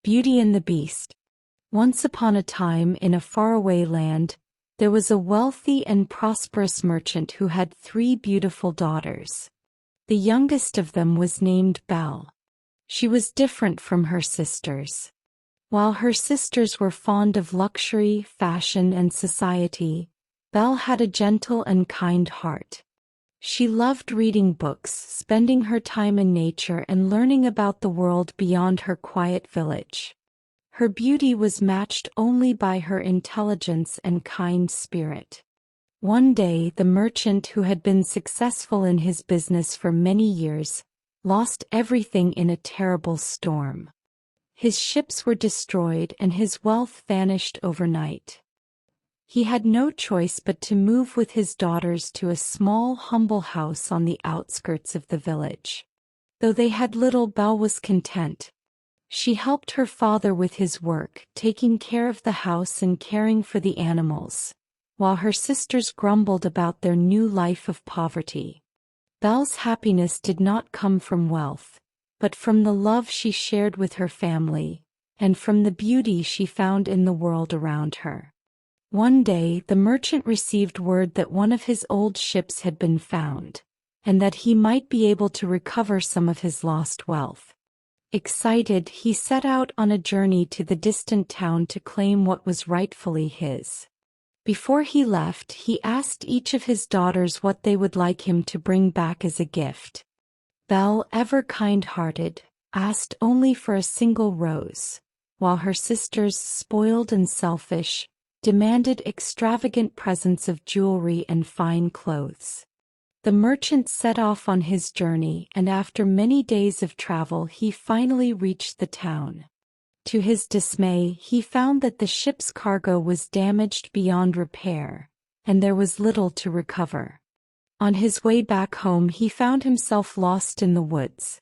Beauty and the Beast. Once upon a time in a faraway land, there was a wealthy and prosperous merchant who had 3 beautiful daughters. The youngest of them was named Belle. She was different from her sisters. While her sisters were fond of luxury, fashion, and society, Belle had a gentle and kind heart. She loved reading books, spending her time in nature, and learning about the world beyond her quiet village. Her beauty was matched only by her intelligence and kind spirit. One day, the merchant, who had been successful in his business for many years, lost everything in a terrible storm. His ships were destroyed and his wealth vanished overnight. He had no choice but to move with his daughters to a small, humble house on the outskirts of the village. Though they had little, Belle was content. She helped her father with his work, taking care of the house and caring for the animals, while her sisters grumbled about their new life of poverty. Belle's happiness did not come from wealth, but from the love she shared with her family, and from the beauty she found in the world around her. One day, the merchant received word that one of his old ships had been found, and that he might be able to recover some of his lost wealth. Excited, he set out on a journey to the distant town to claim what was rightfully his. Before he left, he asked each of his daughters what they would like him to bring back as a gift. Belle, ever kind-hearted, asked only for a single rose, while her sisters, spoiled and selfish, demanded extravagant presents of jewelry and fine clothes. The merchant set off on his journey, and after many days of travel he finally reached the town. To his dismay, he found that the ship's cargo was damaged beyond repair, and there was little to recover. On his way back home, he found himself lost in the woods.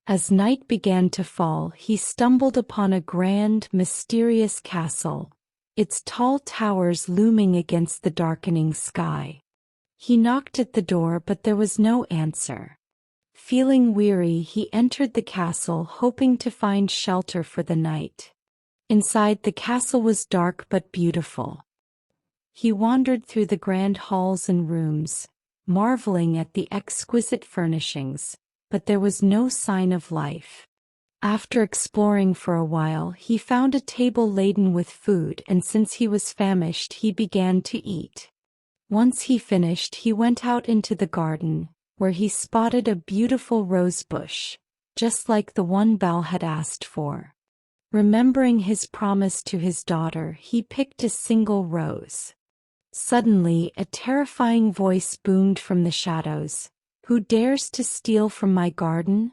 As night began to fall, he stumbled upon a grand, mysterious castle, its tall towers looming against the darkening sky. He knocked at the door, but there was no answer. Feeling weary, he entered the castle, hoping to find shelter for the night. Inside, the castle was dark but beautiful. He wandered through the grand halls and rooms, marveling at the exquisite furnishings, but there was no sign of life. After exploring for a while, he found a table laden with food, and since he was famished, he began to eat. Once he finished, he went out into the garden, where he spotted a beautiful rose bush, just like the one Belle had asked for. Remembering his promise to his daughter, he picked a single rose. Suddenly, a terrifying voice boomed from the shadows. "Who dares to steal from my garden?"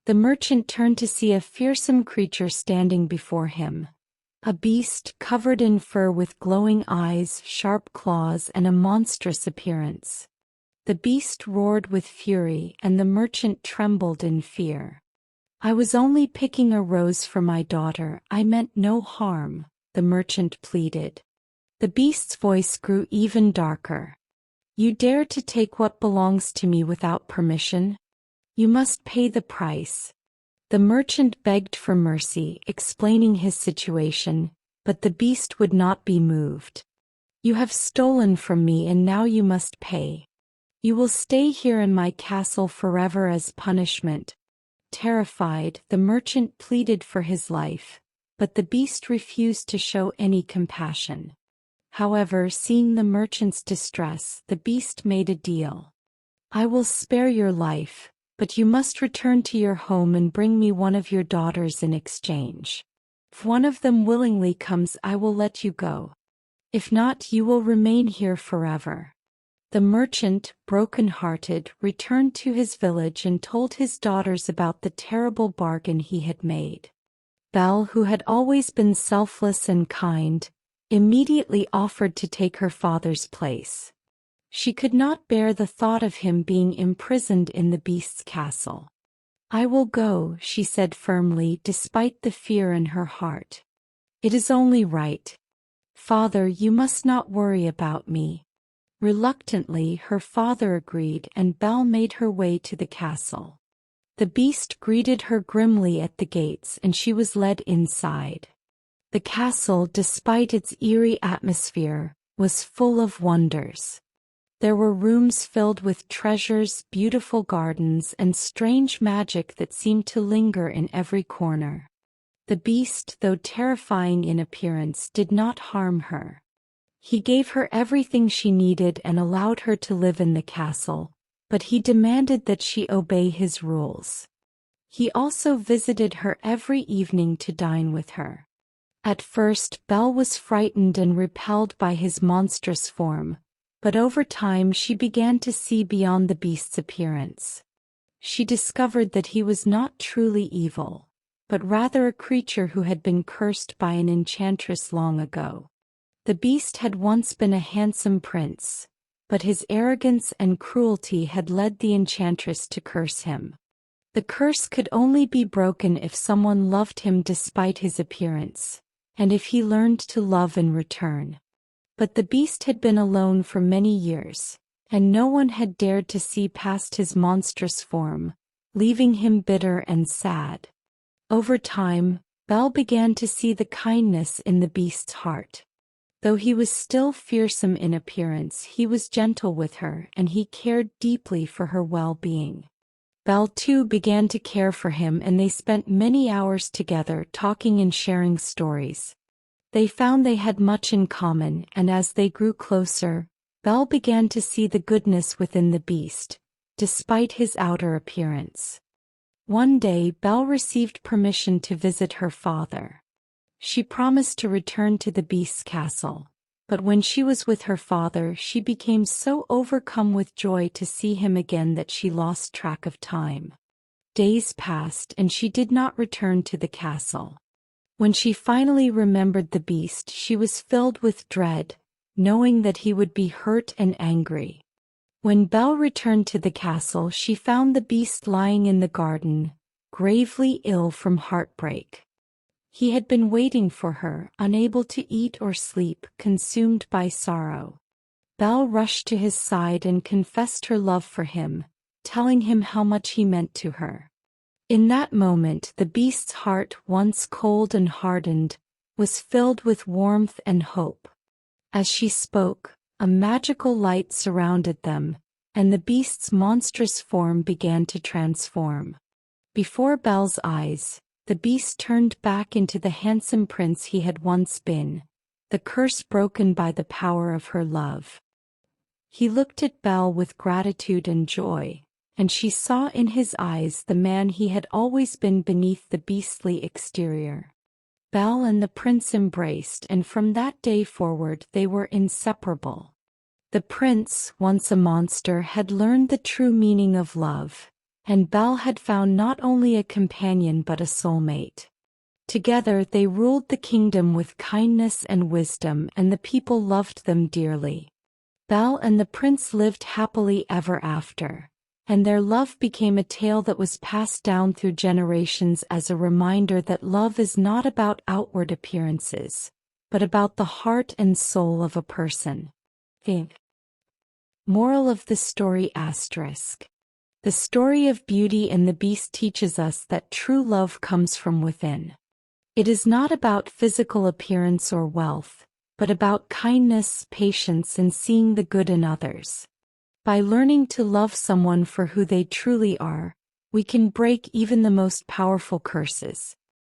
The merchant turned to see a fearsome creature standing before him. A beast covered in fur with glowing eyes, sharp claws, and a monstrous appearance. The beast roared with fury, and the merchant trembled in fear. "I was only picking a rose for my daughter. I meant no harm," the merchant pleaded. The beast's voice grew even darker. "You dare to take what belongs to me without permission? You must pay the price." The merchant begged for mercy, explaining his situation, but the beast would not be moved. "You have stolen from me, and now you must pay. You will stay here in my castle forever as punishment." Terrified, the merchant pleaded for his life, but the beast refused to show any compassion. However, seeing the merchant's distress, the beast made a deal. "I will spare your life, but you must return to your home and bring me one of your daughters in exchange. If one of them willingly comes, I will let you go. If not, you will remain here forever." The merchant, broken-hearted, returned to his village and told his daughters about the terrible bargain he had made. Belle, who had always been selfless and kind, immediately offered to take her father's place. She could not bear the thought of him being imprisoned in the beast's castle. "I will go," she said firmly, despite the fear in her heart. "It is only right. Father, you must not worry about me." Reluctantly, her father agreed, and Belle made her way to the castle. The beast greeted her grimly at the gates and she was led inside. The castle, despite its eerie atmosphere, was full of wonders. There were rooms filled with treasures, beautiful gardens, and strange magic that seemed to linger in every corner. The beast, though terrifying in appearance, did not harm her. He gave her everything she needed and allowed her to live in the castle, but he demanded that she obey his rules. He also visited her every evening to dine with her. At first, Belle was frightened and repelled by his monstrous form, but over time she began to see beyond the beast's appearance. She discovered that he was not truly evil, but rather a creature who had been cursed by an enchantress long ago. The beast had once been a handsome prince, but his arrogance and cruelty had led the enchantress to curse him. The curse could only be broken if someone loved him despite his appearance, and if he learned to love in return. But the beast had been alone for many years, and no one had dared to see past his monstrous form, leaving him bitter and sad. Over time, Belle began to see the kindness in the beast's heart. Though he was still fearsome in appearance, he was gentle with her and he cared deeply for her well-being. Belle too began to care for him and they spent many hours together talking and sharing stories. They found they had much in common, and as they grew closer, Belle began to see the goodness within the beast, despite his outer appearance. One day, Belle received permission to visit her father. She promised to return to the beast's castle, but when she was with her father, she became so overcome with joy to see him again that she lost track of time. Days passed and she did not return to the castle. When she finally remembered the beast, she was filled with dread, knowing that he would be hurt and angry. When Belle returned to the castle, she found the beast lying in the garden, gravely ill from heartbreak. He had been waiting for her, unable to eat or sleep, consumed by sorrow. Belle rushed to his side and confessed her love for him, telling him how much he meant to her. In that moment, the beast's heart, once cold and hardened, was filled with warmth and hope. As she spoke, a magical light surrounded them, and the beast's monstrous form began to transform. Before Belle's eyes, the beast turned back into the handsome prince he had once been, the curse broken by the power of her love. He looked at Belle with gratitude and joy, and she saw in his eyes the man he had always been beneath the beastly exterior. Belle and the prince embraced, and from that day forward they were inseparable. The prince, once a monster, had learned the true meaning of love, and Belle had found not only a companion but a soulmate. Together they ruled the kingdom with kindness and wisdom, and the people loved them dearly. Belle and the prince lived happily ever after, and their love became a tale that was passed down through generations as a reminder that love is not about outward appearances, but about the heart and soul of a person. Moral of the story *. The story of Beauty and the Beast teaches us that true love comes from within. It is not about physical appearance or wealth, but about kindness, patience, and seeing the good in others. By learning to love someone for who they truly are, we can break even the most powerful curses.